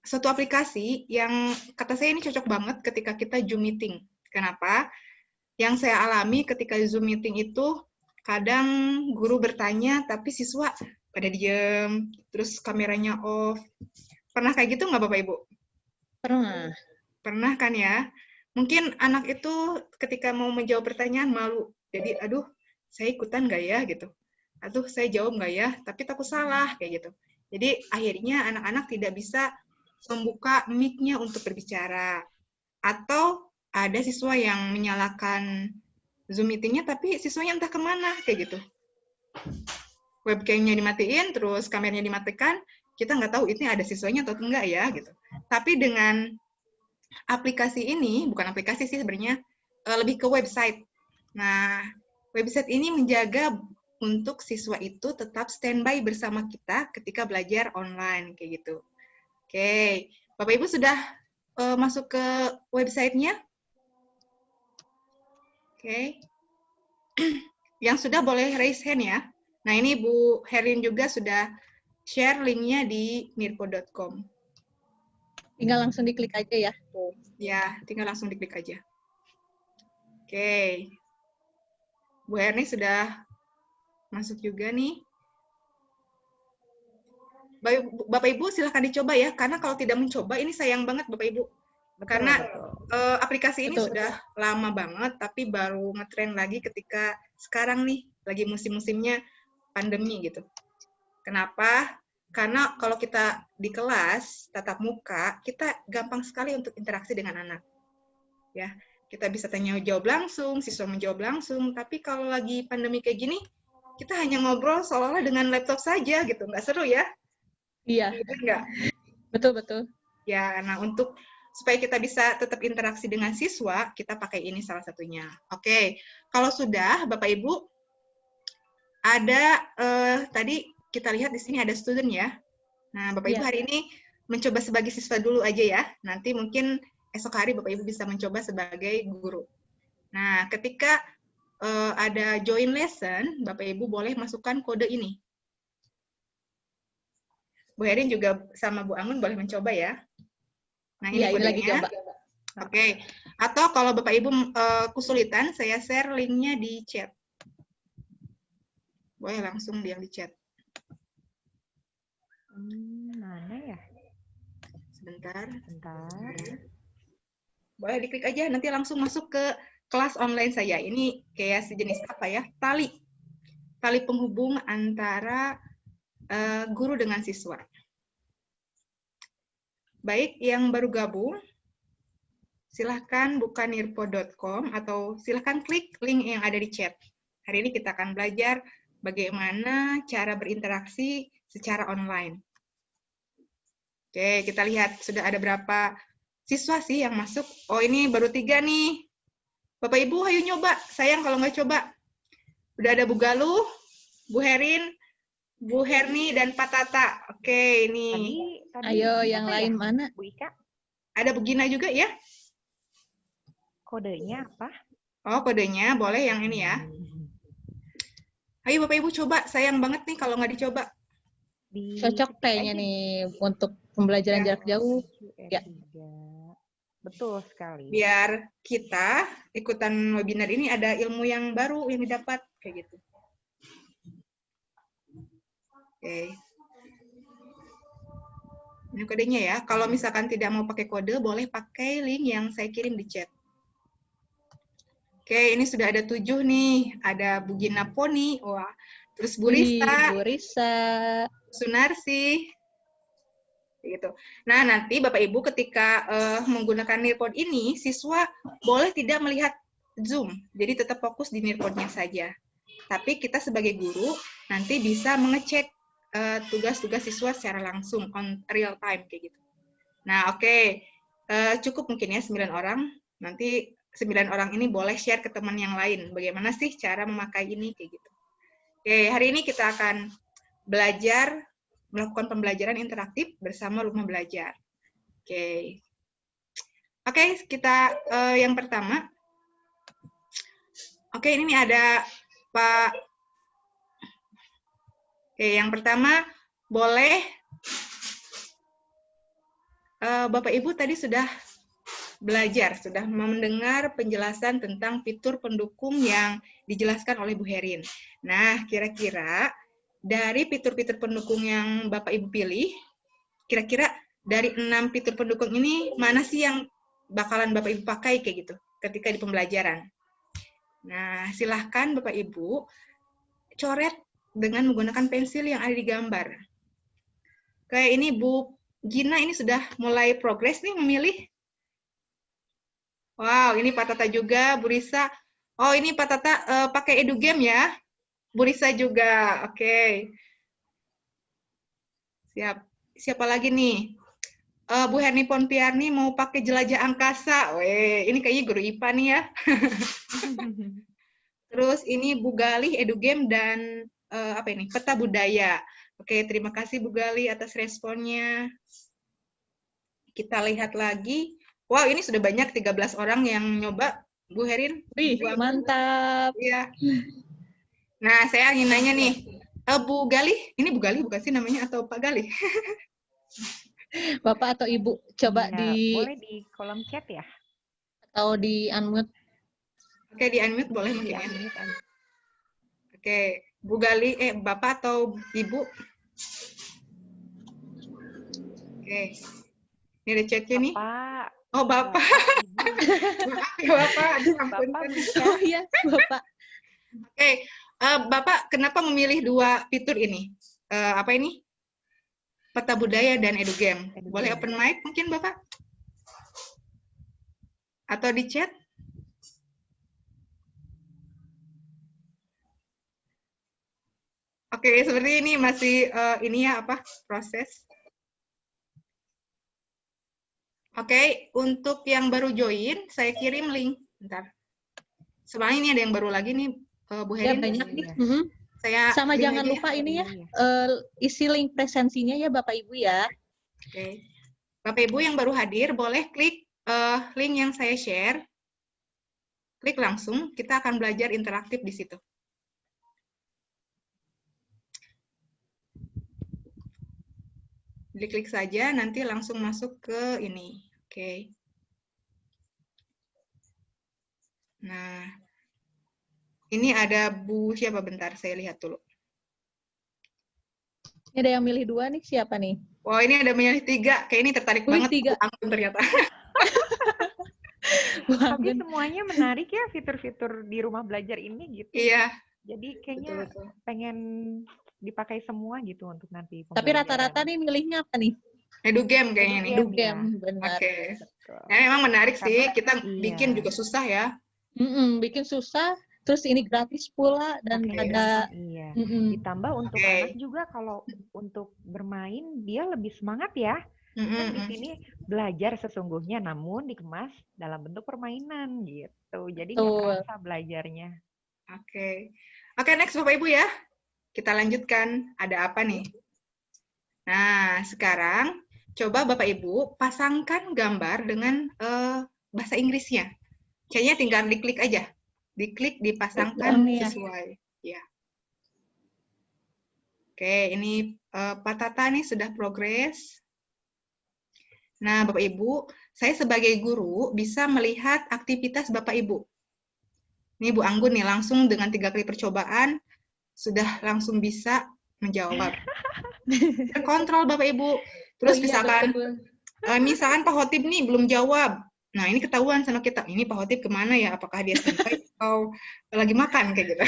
suatu aplikasi yang kata saya ini cocok banget ketika kita Zoom meeting. Kenapa? Yang saya alami ketika Zoom meeting itu, kadang guru bertanya, tapi siswa pada diem, terus kameranya off. Pernah kayak gitu nggak Bapak Ibu? Pernah. Pernah kan ya? Mungkin anak itu ketika mau menjawab pertanyaan malu. Jadi, aduh, saya ikutan nggak ya? Gitu. Aduh, saya jawab nggak ya? Tapi takut salah, kayak gitu. Jadi, akhirnya anak-anak tidak bisa membuka mic-nya untuk berbicara. Atau ada siswa yang menyalakan Zoom meeting-nya, tapi siswanya entah kemana, kayak gitu. Webcam-nya dimatiin, terus kameranya dimatikan, kita nggak tahu ini ada siswanya atau enggak ya, gitu. Tapi dengan aplikasi ini, bukan aplikasi sih sebenarnya, lebih ke website. Nah, website ini menjaga untuk siswa itu tetap standby bersama kita ketika belajar online, kayak gitu. Oke, Bapak Ibu sudah masuk ke websitenya? Oke. Yang sudah boleh raise hand ya. Nah, ini Bu Herin juga sudah share linknya di nirpo.com. Tinggal langsung diklik aja ya. Ya, tinggal langsung diklik aja. Oke. Bu Herni sudah masuk juga nih. Bapak Ibu silahkan dicoba ya, karena kalau tidak mencoba ini sayang banget Bapak Ibu. Karena aplikasi ini sudah lama banget, tapi baru ngetren lagi ketika sekarang nih, lagi musim-musimnya pandemi gitu. Kenapa? Karena kalau kita di kelas tatap muka, kita gampang sekali untuk interaksi dengan anak. Ya, kita bisa tanya jawab langsung, siswa menjawab langsung. Tapi kalau lagi pandemi kayak gini, kita hanya ngobrol seolah-olah dengan laptop saja gitu, nggak seru ya? Iya. Enggak. Betul. Ya, nah untuk supaya kita bisa tetap interaksi dengan siswa, kita pakai ini salah satunya. Oke, kalau sudah Bapak Ibu, ada tadi kita lihat di sini ada student ya. Nah, Bapak Ibu hari ini mencoba sebagai siswa dulu aja ya. Nanti mungkin esok hari Bapak Ibu bisa mencoba sebagai guru. Nah, ketika ada join lesson, Bapak Ibu boleh masukkan kode ini. Bu Herin juga sama Bu Anggun boleh mencoba ya. Nah, ini kodenya. Lagi coba. Oke. Atau kalau Bapak Ibu kesulitan, saya share linknya di chat. Boleh langsung dia di chat. Mana ya? Sebentar. Boleh diklik aja, nanti langsung masuk ke kelas online saya. Ini kayak sejenis apa ya? Tali penghubung antara guru dengan siswa. Baik, yang baru gabung, silahkan buka nirpo.com atau silahkan klik link yang ada di chat. Hari ini kita akan belajar bagaimana cara berinteraksi secara online. Oke, kita lihat sudah ada berapa siswa sih yang masuk. Oh, ini baru 3 nih. Bapak Ibu, ayo nyoba. Sayang kalau nggak coba. Udah ada Bu Galuh, Bu Herin, Bu Herni, dan Pak Tata. Oke, ini. Tadi ayo yang lain ya? mana? Bu Ika? Ada Bu Gina juga ya? Kodenya apa? Oh, kodenya boleh yang ini ya. Ayo Bapak Ibu coba. Sayang banget nih kalau nggak dicoba. Cocok kayaknya nih untuk pembelajaran jarak jauh. Ya. Betul sekali. Biar kita ikutan webinar ini ada ilmu yang baru yang didapat kayak gitu. Oke. Ini kodenya ya. Kalau misalkan tidak mau pakai kode, boleh pakai link yang saya kirim di chat. Oke, ini sudah ada 7 nih. Ada Bu Gina Poni, wah. Terus Bu Risa, Bu Risa, Sunarsi, gitu. Nah, nanti Bapak Ibu ketika menggunakan Nearpod ini, siswa boleh tidak melihat Zoom. Jadi tetap fokus di Nearpodnya saja. Tapi kita sebagai guru nanti bisa mengecek tugas-tugas siswa secara langsung, on real time kayak gitu. Nah, oke. Cukup mungkin ya 9 orang. Nanti 9 orang ini boleh share ke teman yang lain. Bagaimana sih cara memakai ini kayak gitu. Oke, hari ini kita akan belajar melakukan pembelajaran interaktif bersama rumah belajar. Oke. Oke, kita yang pertama. Oke, ini nih ada Pak. Oke, yang pertama boleh Bapak Ibu tadi sudah belajar, sudah mendengar penjelasan tentang fitur pendukung yang dijelaskan oleh Bu Herin. Nah, kira-kira dari fitur-fitur pendukung yang Bapak Ibu pilih, kira-kira dari 6 fitur pendukung ini, mana sih yang bakalan Bapak Ibu pakai kayak gitu, ketika di pembelajaran? Nah, silahkan Bapak Ibu coret dengan menggunakan pensil yang ada di gambar. Kayak ini Bu Gina ini sudah mulai progres nih memilih. Wow, ini Pak Tata juga, Bu Risa. Oh, ini Pak Tata pakai EduGame ya. Bu Risa juga, oke. Siap. Siapa lagi nih? Bu Herni Pontiarni mau pakai jelajah angkasa. Weh, ini kayaknya guru IPA nih ya. Terus ini Bu Galih EduGame dan apa ini? Peta budaya. Oke, terima kasih Bu Galih atas responnya. Kita lihat lagi. Wow, ini sudah banyak 13 orang yang nyoba, Bu Herin. Wih, mantap. Iya. Nah, saya ingin nanya nih, Bu Galih, ini Bu Galih bukan sih namanya atau Pak Galih? Bapak atau Ibu, coba Ya, boleh di kolom chat ya? Atau di unmute. Oke, di unmute boleh mungkin ya. Oke, Bu Galih, Bapak atau Ibu? Oke, ini ada chatnya nih. Bapak. Oh, Bapak. Maaf ya, Bapak. Aduh, ampun. Oh iya, Bapak. Oke, Bapak kenapa memilih 2 fitur ini? Apa ini? Peta budaya dan EduGame. Boleh open mic mungkin Bapak? Atau di chat? Oke, seperti ini masih ini ya apa proses. Oke, untuk yang baru join, saya kirim link. Bentar. Soalnya ini ada yang baru lagi nih, Bu Ya, Herin. banyak nih. Saya Sama jangan aja. lupa ini ya, isi link presensinya ya Bapak Ibu ya. Oke. Bapak Ibu yang baru hadir, boleh klik link yang saya share. Klik langsung, kita akan belajar interaktif di situ. Klik saja, nanti langsung masuk ke ini. Oke. Nah, ini ada Bu siapa bentar, saya lihat dulu. Ini ada yang milih 2 nih, siapa nih? Wah, ini ada milih 3. Kayak ini tertarik banget. 3. Anggun ternyata. Tapi semuanya menarik ya fitur-fitur di rumah belajar ini gitu. Iya. Jadi kayaknya betul. Pengen dipakai semua gitu untuk nanti pembelajaran. Tapi rata-rata nih milihnya apa nih? EduGame kayaknya nih. EduGame, benar. Oke. Nah, memang menarik sih. Kita bikin juga susah ya. Bikin susah. Terus ini gratis pula dan ada. Iya. Ditambah untuk anak juga kalau untuk bermain dia lebih semangat ya. Kan di sini belajar sesungguhnya namun dikemas dalam bentuk permainan gitu. Jadi nggak terasa belajarnya. Oke, next Bapak Ibu ya. Kita lanjutkan. Ada apa nih? Nah, sekarang coba Bapak Ibu pasangkan gambar dengan bahasa Inggrisnya. Kayaknya tinggal diklik aja. Diklik, dipasangkan sesuai. Ya. Oke, ini Pak Tata nih sudah progres. Nah, Bapak Ibu, saya sebagai guru bisa melihat aktivitas Bapak Ibu. Nih Bu Anggun nih langsung dengan 3 kali percobaan sudah langsung bisa menjawab. Terkontrol Bapak Ibu. Terus misalkan Pak Hotib nih belum jawab. Nah, ini ketahuan sama kita. Ini Pak Hotib kemana ya? Apakah dia santai atau lagi makan kayak gitu.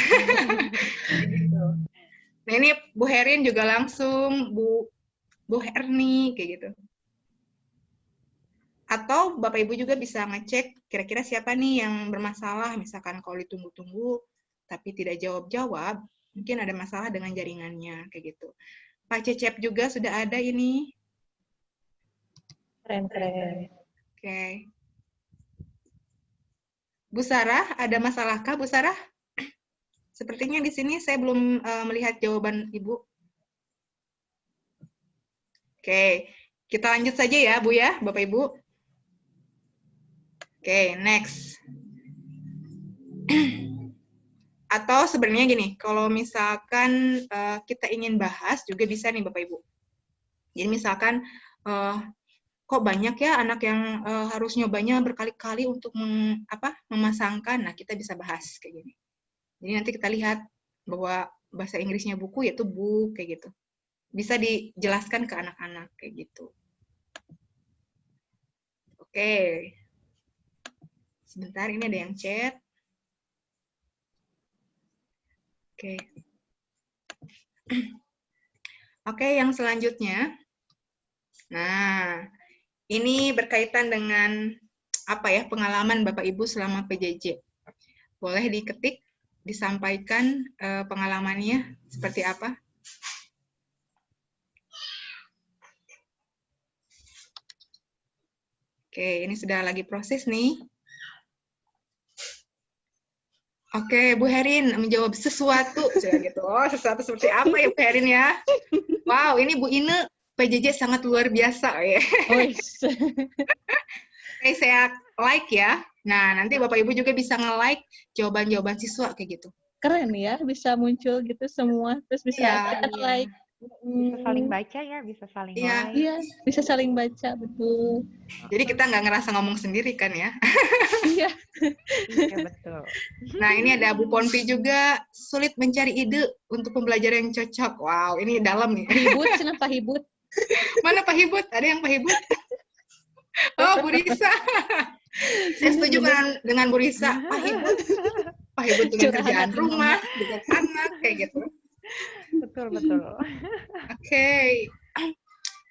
Nah, ini Bu Herin juga langsung Bu Herni kayak gitu. Atau Bapak Ibu juga bisa ngecek kira-kira siapa nih yang bermasalah. Misalkan kalau ditunggu-tunggu tapi tidak jawab-jawab, mungkin ada masalah dengan jaringannya kayak gitu. Pak Cecep juga sudah ada ini. Keren. Oke. Bu Sarah, ada masalahkah Bu Sarah? Sepertinya di sini saya belum melihat jawaban Ibu. Oke, kita lanjut saja ya Bu ya, Bapak Ibu. Oke, next. Atau sebenarnya gini, kalau misalkan kita ingin bahas juga bisa nih Bapak Ibu. Jadi misalkan kok banyak ya anak yang harus nyobanya berkali-kali untuk memasangkan. Nah, kita bisa bahas kayak gini. Jadi nanti kita lihat bahwa bahasa Inggrisnya buku yaitu book kayak gitu. Bisa dijelaskan ke anak-anak kayak gitu. Oke. Sebentar, ini ada yang chat. Oke. Oke, yang selanjutnya. Nah, ini berkaitan dengan pengalaman Bapak Ibu selama PJJ. Boleh diketik, disampaikan pengalamannya seperti apa? Oke, ini sudah lagi proses nih. Oke, Bu Herin menjawab sesuatu. Gitu. Oh, sesuatu seperti apa ya Bu Herin ya? Wow, ini Bu Ine PJJ sangat luar biasa ya. Oke, saya like ya. Nah, nanti Bapak Ibu juga bisa nge-like jawaban-jawaban siswa kayak gitu. Keren ya, bisa muncul gitu semua, terus bisa like. Bisa saling baca ya, bisa saling like. Iya, bisa saling baca, betul. Jadi kita nggak ngerasa ngomong sendiri kan ya? Iya. Iya, betul. Nah, ini ada Bu Ponpi juga, sulit mencari ide untuk pembelajaran yang cocok. Wow, ini dalam nih. Hibut, kenapa Hibut? Mana Pak Hibut? Ada yang Pak Hibut? Oh, Bu Risa. Saya setuju dengan Bu Risa. Pak Hibut dengan kerjaan rumah, dengan anak, kayak gitu. Betul. Oke.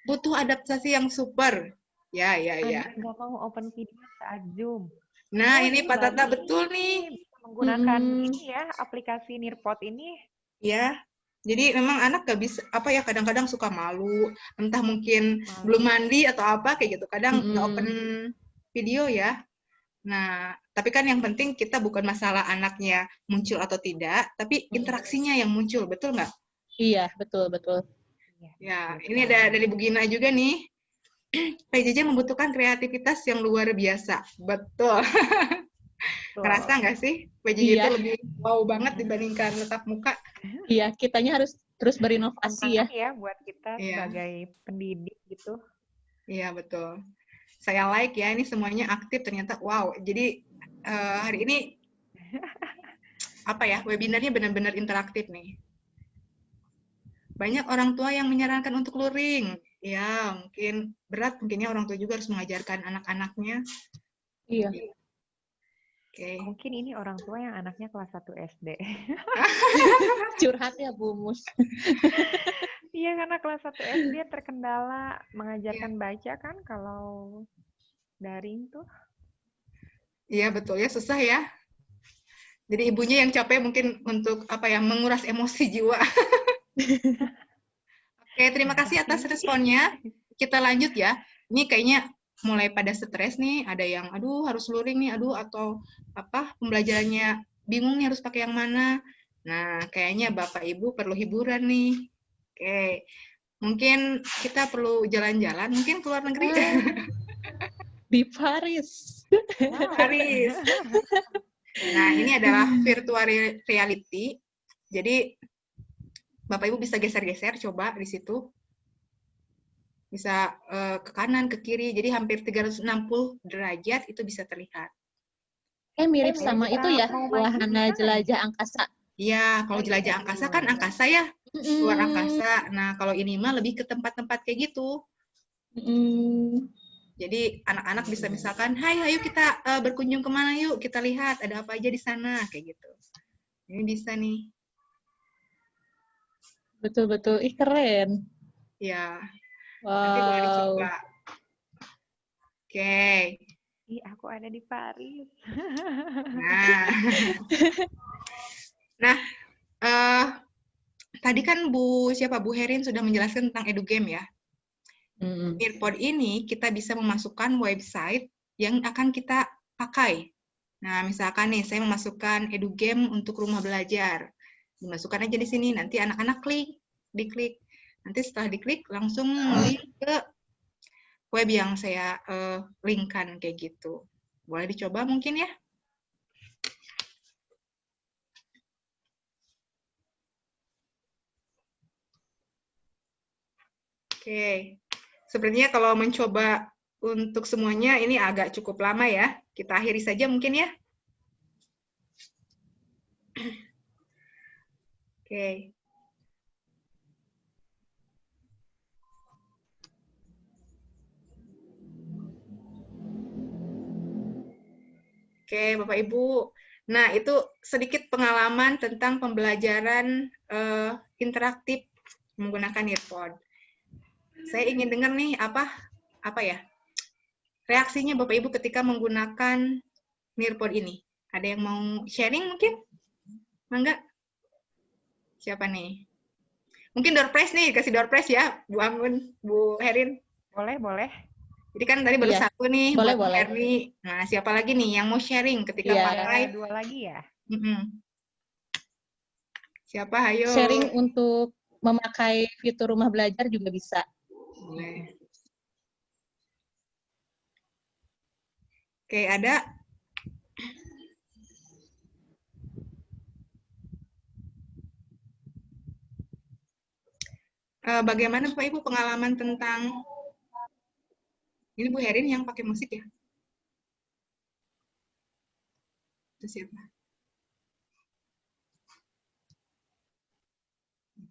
Butuh adaptasi yang super. Ya. Nggak mau open video saat Zoom. Nah, ini Pak Tata betul nih. Bisa menggunakan ini ya, aplikasi Nearpod ini. Ya. Jadi memang anak gak bisa, kadang-kadang suka malu, entah mungkin belum mandi atau apa, kayak gitu. Kadang nggak open video ya. Nah, tapi kan yang penting kita bukan masalah anaknya muncul atau tidak, tapi interaksinya yang muncul, betul nggak? Iya, betul. Ya, ini ada dari Bu Gina juga nih. PJJ membutuhkan kreativitas yang luar biasa. Betul. Ngerasa nggak sih? PJJ itu lebih wow banget dibandingkan tatap muka. Iya, kitanya harus terus berinovasi ya. Ya, buat kita sebagai pendidik gitu. Iya, betul. Saya like ya, ini semuanya aktif ternyata. Wow, jadi hari ini webinarnya benar-benar interaktif nih. Banyak orang tua yang menyarankan untuk luring. Ya, mungkin berat, mungkinnya orang tua juga harus mengajarkan anak-anaknya. Iya. Oke. Mungkin ini orang tua yang anaknya kelas 1 SD. Curhat ya, Bu Mus. Iya, karena kelas 1 SD terkendala mengajarkan baca kan kalau daring tuh. Iya, betul ya, susah ya. Jadi ibunya yang capek mungkin untuk menguras emosi jiwa. Oke, terima kasih atas responnya. Kita lanjut ya. Ini kayaknya mulai pada stres nih, ada yang harus luring nih, atau pembelajarannya bingung nih harus pakai yang mana. Nah, kayaknya Bapak Ibu perlu hiburan nih. Oke. Mungkin kita perlu jalan-jalan, mungkin ke luar negeri. Di Paris. Paris. Nah, ini adalah virtual reality. Jadi Bapak Ibu bisa geser-geser coba di situ. Bisa ke kanan, ke kiri, jadi hampir 360 derajat itu bisa terlihat. Mirip Kalau sama kita itu ya, mau maju wahana bisa nggak nih? jelajah angkasa. Iya, kalau jelajah angkasa kan angkasa ya, luar angkasa. Nah, kalau ini mah lebih ke tempat-tempat kayak gitu. Jadi anak-anak bisa misalkan, hai, ayo kita berkunjung kemana yuk, kita lihat ada apa aja di sana, kayak gitu. Ini bisa nih. Betul-betul, keren. Ya, Wow. nanti boleh dicoba. Oke. Ih, aku ada di Paris. Nah, tadi kan Bu Herin sudah menjelaskan tentang EduGame ya. Nearpod ini kita bisa memasukkan website yang akan kita pakai. Nah, misalkan nih, saya memasukkan EduGame untuk rumah belajar. Dimasukkan aja di sini, nanti anak-anak diklik. Nanti setelah diklik, langsung link ke web yang saya linkkan kayak gitu. Boleh dicoba mungkin ya? Oke. Sepertinya kalau mencoba untuk semuanya ini agak cukup lama ya. Kita akhiri saja mungkin ya. Oke. Oke, Bapak Ibu. Nah, itu sedikit pengalaman tentang pembelajaran interaktif menggunakan Nearpod. Saya ingin dengar nih apa ya reaksinya Bapak Ibu ketika menggunakan Nearpod ini. Ada yang mau sharing mungkin? Mangga? Siapa nih? Mungkin door prize nih, kasih door prize ya, Bu Anggun, Bu Herin. Boleh. Jadi kan tadi baru satu nih, boleh, buat Bu Herni. Nah, siapa lagi nih yang mau sharing ketika pakai? 2 lagi ya? Siapa? Ayo. Sharing untuk memakai fitur rumah belajar juga bisa. Boleh. Oke, ada? Bagaimana Bapak Ibu pengalaman tentang ini Bu Herin yang pakai musik ya? Itu siapa?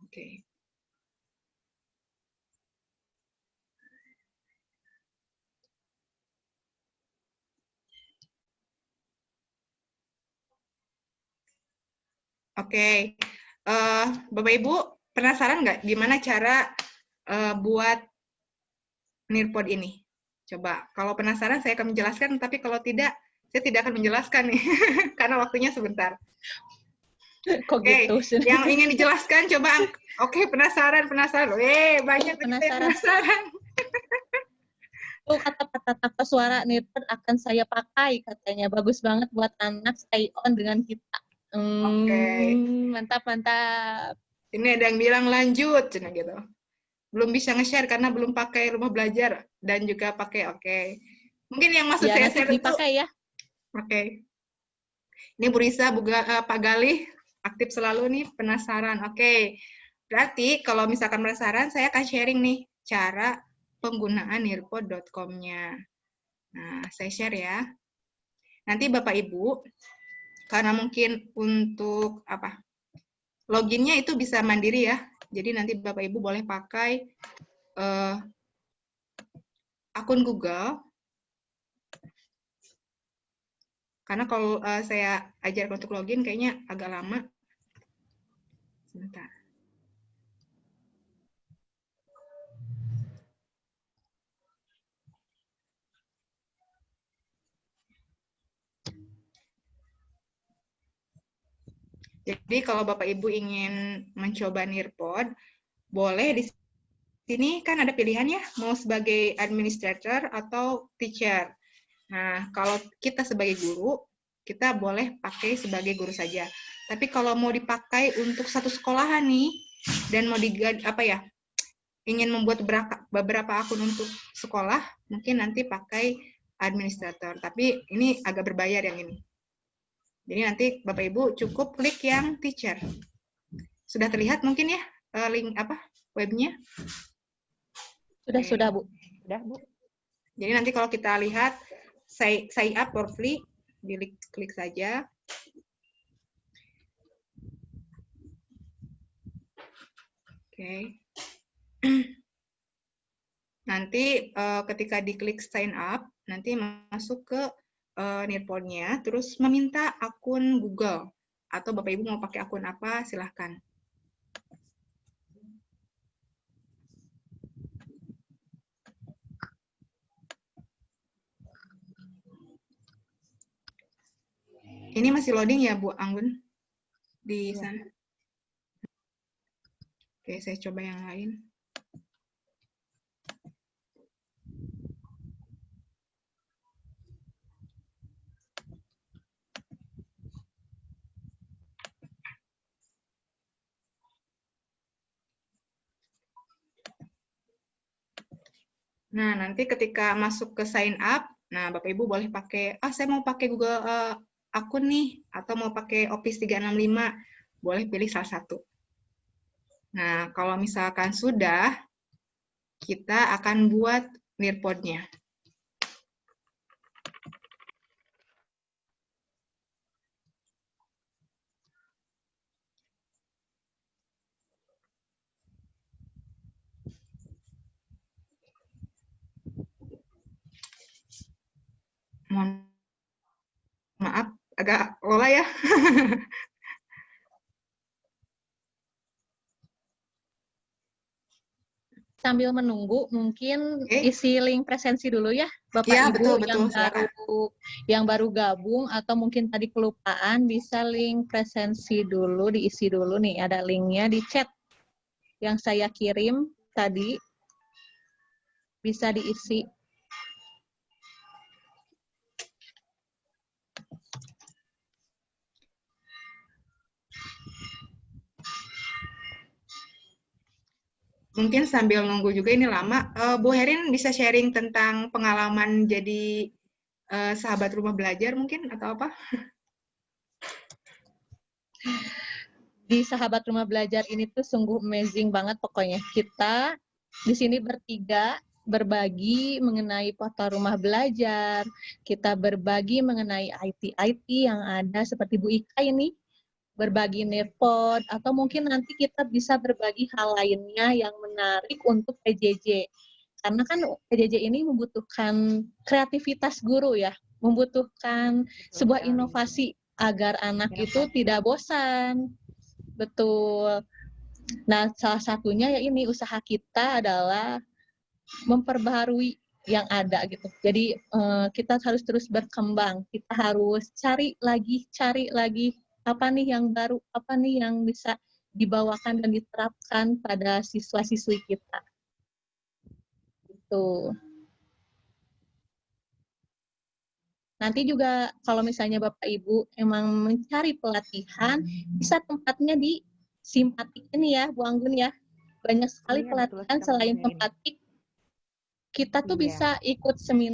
Oke. Oke. Bapak Ibu penasaran nggak gimana cara buat Nearpod ini? Coba, kalau penasaran saya akan menjelaskan, tapi kalau tidak, saya tidak akan menjelaskan nih, karena waktunya sebentar. Oke, yang ingin dijelaskan coba. Oke, penasaran. Banyak penasaran. Kata-kata suara Nearpod akan saya pakai katanya. Bagus banget buat anak stay on dengan kita. Oke. Mantap. Ini ada yang bilang lanjut, cina gitu. Belum bisa nge-share karena belum pakai rumah belajar dan juga pakai. Oke. Mungkin yang maksud saya share itu dipakai ya. Oke. Ini Bu Risa, Pak Galih aktif selalu nih, penasaran. Oke. Berarti kalau misalkan penasaran, saya akan sharing nih cara penggunaan nearpod.com-nya. Nah, saya share ya. Nanti Bapak Ibu, karena mungkin untuk loginnya itu bisa mandiri ya. Jadi nanti Bapak Ibu boleh pakai akun Google. Karena kalau saya ajarkan untuk login kayaknya agak lama. Sebentar. Jadi kalau Bapak Ibu ingin mencoba Nearpod, boleh di sini kan ada pilihan ya, mau sebagai administrator atau teacher. Nah, kalau kita sebagai guru, kita boleh pakai sebagai guru saja. Tapi kalau mau dipakai untuk satu sekolahan nih, dan mau ingin membuat beberapa akun untuk sekolah, mungkin nanti pakai administrator. Tapi ini agak berbayar yang ini. Jadi nanti Bapak Ibu cukup klik yang teacher. Sudah terlihat mungkin ya link webnya? Sudah, Bu. Udah, Bu. Jadi nanti kalau kita lihat sign up for free, klik saja. Oke. Nanti ketika diklik sign up, nanti masuk ke Nearpod-nya, terus meminta akun Google. Atau Bapak Ibu mau pakai akun apa, silahkan. Ini masih loading ya, Bu Anggun? Di sana. Oke, saya coba yang lain. Nah, nanti ketika masuk ke sign up, nah Bapak Ibu boleh pakai, saya mau pakai Google akun nih, atau mau pakai Office 365, boleh pilih salah satu. Nah, kalau misalkan sudah, kita akan buat Nearpod-nya. Mohon maaf, agak lola ya. Sambil menunggu, mungkin isi link presensi dulu ya, Bapak Ya, Ibu betul, yang baru gabung atau mungkin tadi kelupaan, bisa link presensi dulu, diisi dulu nih, ada linknya di chat yang saya kirim tadi, bisa diisi. Mungkin sambil nunggu juga ini lama, Bu Herin bisa sharing tentang pengalaman jadi sahabat rumah belajar mungkin atau apa? Di sahabat rumah belajar ini tuh sungguh amazing banget pokoknya. Kita di sini bertiga berbagi mengenai portal rumah belajar, kita berbagi mengenai IT yang ada seperti Bu Ika ini, berbagi Nearpod, atau mungkin nanti kita bisa berbagi hal lainnya yang menarik untuk PJJ. Karena kan PJJ ini membutuhkan kreativitas guru ya, membutuhkan sebuah inovasi agar anak itu tidak bosan. Betul. Nah, salah satunya ya ini usaha kita adalah memperbaharui yang ada gitu. Jadi kita harus terus berkembang. Kita harus cari lagi apa nih yang baru, apa nih yang bisa dibawakan dan diterapkan pada siswa-siswi kita. Gitu. Nanti juga kalau misalnya Bapak Ibu emang mencari pelatihan, bisa tempatnya di Simpatik ini ya, Bu Anggun ya. Banyak sekali pelatihan selain Simpatik. Kita tuh bisa ikut seminar